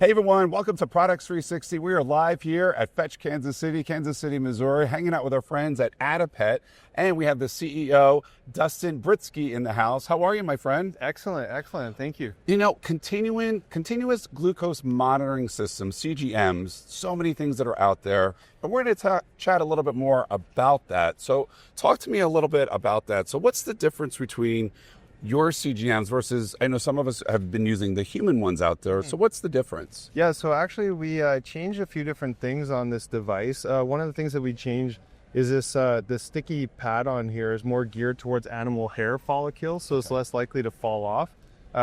Hey everyone, welcome to Products 360. We are live here at Fetch, Kansas City, Missouri, hanging out with our friends at Adapet, and we have the CEO, Dustin Britsky, in the house. How are you, my friend? Excellent, excellent. Thank you. You know, continuous glucose monitoring systems, CGMs, so many things that are out there, and we're going to chat a little bit more about that. So talk to me a little bit about that. So what's the difference between your CGMs versus, I know some of us have been using the human ones out there. So what's the difference? Yeah, so actually we changed a few different things on this device. One of the things that we changed is this the sticky pad on here is more geared towards animal hair follicles, so it's less likely to fall off.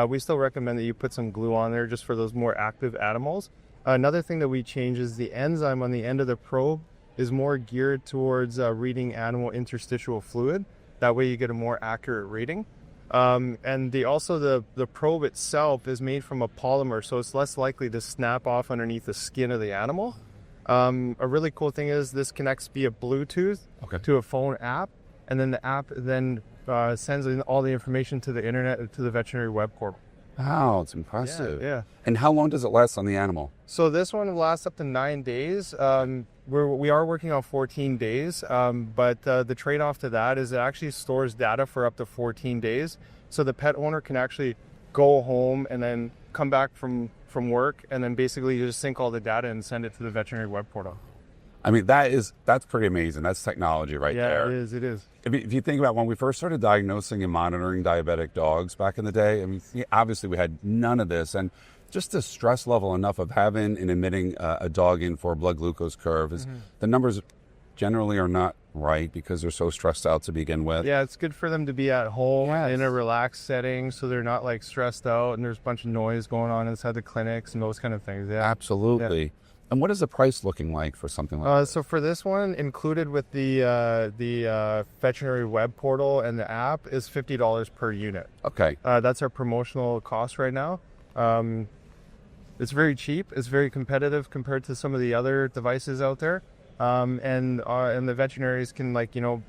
We still recommend that you put some glue on there just for those more active animals. Another thing that we changed is the enzyme on the end of the probe is more geared towards reading animal interstitial fluid. That way you get a more accurate reading. And the probe itself is made from a polymer, so it's less likely to snap off underneath the skin of the animal. A really cool thing is this connects via Bluetooth to a phone app, and then the app then sends in all the information to the internet, to the veterinary web portal. Wow, it's impressive. Yeah. And how long does it last on the animal? So this one lasts up to 9 days. We are working on 14 days, but the trade-off to that is it actually stores data for up to 14 days. So the pet owner can actually go home and then come back from work and then basically just sync all the data and send it to the veterinary web portal. I mean, that's pretty amazing. That's technology right there. Yeah, it is. If you think about when we first started diagnosing and monitoring diabetic dogs back in the day, I mean, obviously we had none of this. And just the stress level enough of having and admitting a dog in for a blood glucose curve is the numbers generally are not right because they're so stressed out to begin with. Yeah, it's good for them to be at home in a relaxed setting so they're not like stressed out and there's a bunch of noise going on inside the clinics and those kind of things. Yeah, absolutely. Yeah. And what is the price looking like for something like this? So for this one, included with the veterinary web portal and the app is $50 per unit. Okay. That's our promotional cost right now. It's very cheap. It's very competitive compared to some of the other devices out there. And the veterinaries can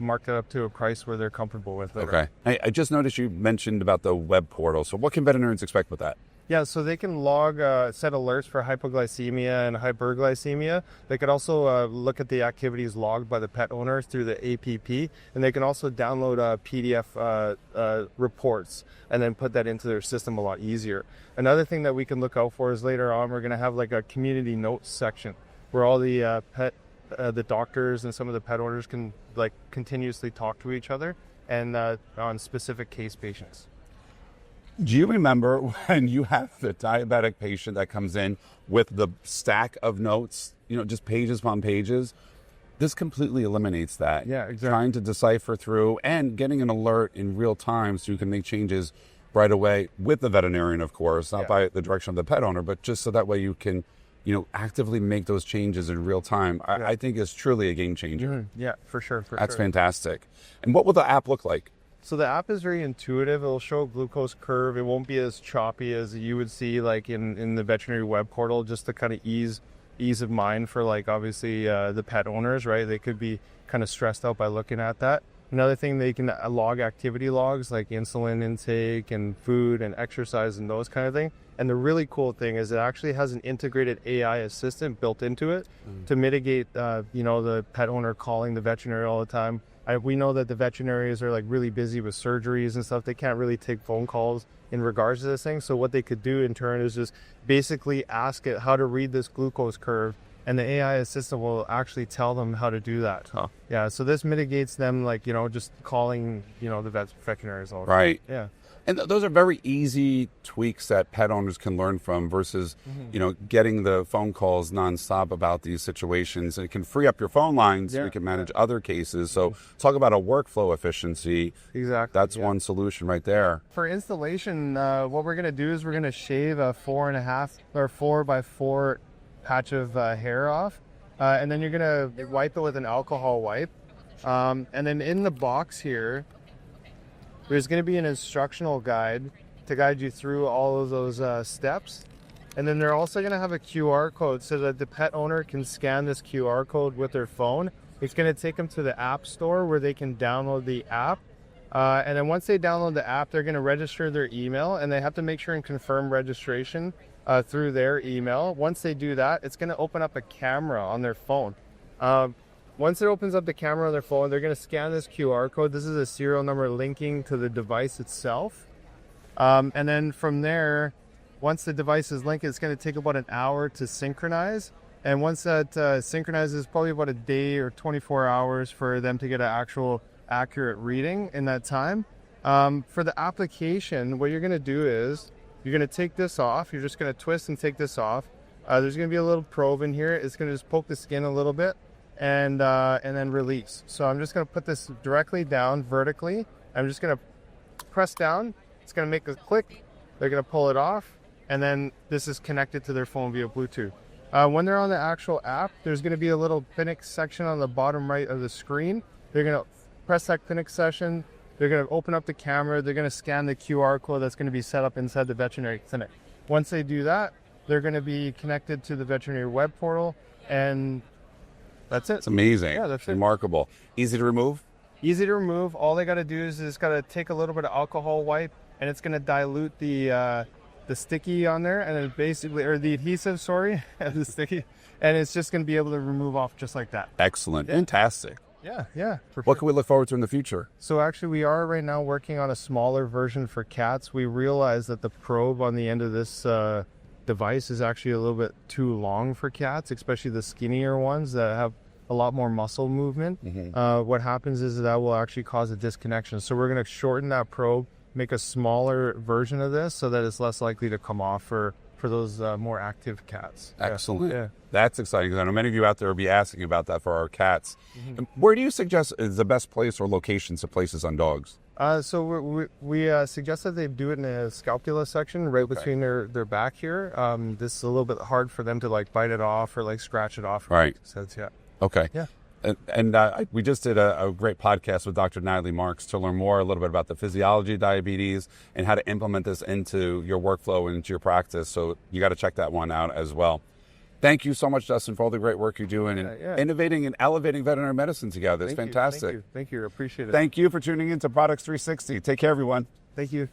mark that up to a price where they're comfortable with it. Okay. I just noticed you mentioned about the web portal. So what can veterinarians expect with that? Yeah, so they can log set alerts for hypoglycemia and hyperglycemia. They could also look at the activities logged by the pet owner through the APP, and they can also download PDF reports and then put that into their system a lot easier. Another thing that we can look out for is later on we're going to have like a community notes section where all the the doctors and some of the pet owners can continuously talk to each other and on specific case patients. Do you remember when you have the diabetic patient that comes in with the stack of notes, just pages upon pages? This completely eliminates that. Yeah, exactly. Trying to decipher through and getting an alert in real time so you can make changes right away with the veterinarian, of course, not by the direction of the pet owner, but just so that way you can, actively make those changes in real time. I think is truly a game changer. Yeah, for sure. That's fantastic. And what will the app look like? So the app is very intuitive. It'll show a glucose curve. It won't be as choppy as you would see like in the veterinary web portal, just to kind of ease of mind for obviously the pet owners, right? They could be kind of stressed out by looking at that. Another thing, they can log activity logs like insulin intake and food and exercise and those kind of things. And the really cool thing is it actually has an integrated AI assistant built into it to mitigate, the pet owner calling the veterinary all the time. We know that the veterinarians are really busy with surgeries and stuff. They can't really take phone calls in regards to this thing. So what they could do in turn is just basically ask it how to read this glucose curve, and the AI assistant will actually tell them how to do that. Huh. Yeah, so this mitigates them just calling, the veterinarians all the time. Right. Yeah. And those are very easy tweaks that pet owners can learn from versus, getting the phone calls nonstop about these situations. And it can free up your phone lines so you can manage other cases. So talk about a workflow efficiency. Exactly. That's one solution right there. For installation, what we're going to do is we're going to shave a 4.5 or 4x4 patch of hair off. And then you're going to wipe it with an alcohol wipe. And then in the box here, there's going to be an instructional guide to guide you through all of those steps. And then they're also going to have a QR code so that the pet owner can scan this QR code with their phone. It's going to take them to the app store where they can download the app. And then once they download the app, they're going to register their email, and they have to make sure and confirm registration through their email. Once they do that, it's going to open up a camera on their phone. Once it opens up the camera on their phone, they're going to scan this QR code. This is a serial number linking to the device itself. And then from there, once the device is linked, it's going to take about an hour to synchronize. And once that synchronizes, probably about a day or 24 hours for them to get an actual accurate reading in that time. For the application, what you're going to do is you're going to take this off. You're just going to twist and take this off. There's going to be a little probe in here. It's going to just poke the skin a little bit and then release. So I'm just going to put this directly down vertically. I'm just going to press down. It's going to make a click. They're going to pull it off. And then this is connected to their phone via Bluetooth. When they're on the actual app, there's going to be a little clinic section on the bottom right of the screen. They're going to press that clinic session. They're going to open up the camera. They're going to scan the QR code that's going to be set up inside the veterinary clinic. Once they do that, they're going to be connected to the veterinary web portal, and that's it. It's amazing. Yeah, that's it. Remarkable. Easy to remove? Easy to remove. All they got to do is just got to take a little bit of alcohol wipe, and it's going to dilute the sticky on there, and it basically, or the adhesive, sorry, the sticky, and it's just going to be able to remove off just like that. Excellent. Fantastic. Yeah. What can we look forward to in the future? So actually, we are right now working on a smaller version for cats. We realize that the probe on the end of this device is actually a little bit too long for cats, especially the skinnier ones that have a lot more muscle movement. What happens is that will actually cause a disconnection. So we're going to shorten that probe, make a smaller version of this so that it's less likely to come off for those more active cats. Excellent. Yeah. That's exciting, because I know many of you out there will be asking about that for our cats. Where do you suggest is the best place or locations to place this on dogs? So we suggest that they do it in a scapula section right between their back here. This is a little bit hard for them to like bite it off or like scratch it off. Right. Yeah. Okay. Yeah. And we just did a great podcast with Dr. Natalie Marks to learn more a little bit about the physiology of diabetes and how to implement this into your workflow and into your practice. So you got to check that one out as well. Thank you so much, Dustin, for all the great work you're doing and innovating and elevating veterinary medicine together. It's fantastic. Thank you. I appreciate it. Thank you for tuning in to Products 360. Take care, everyone. Thank you.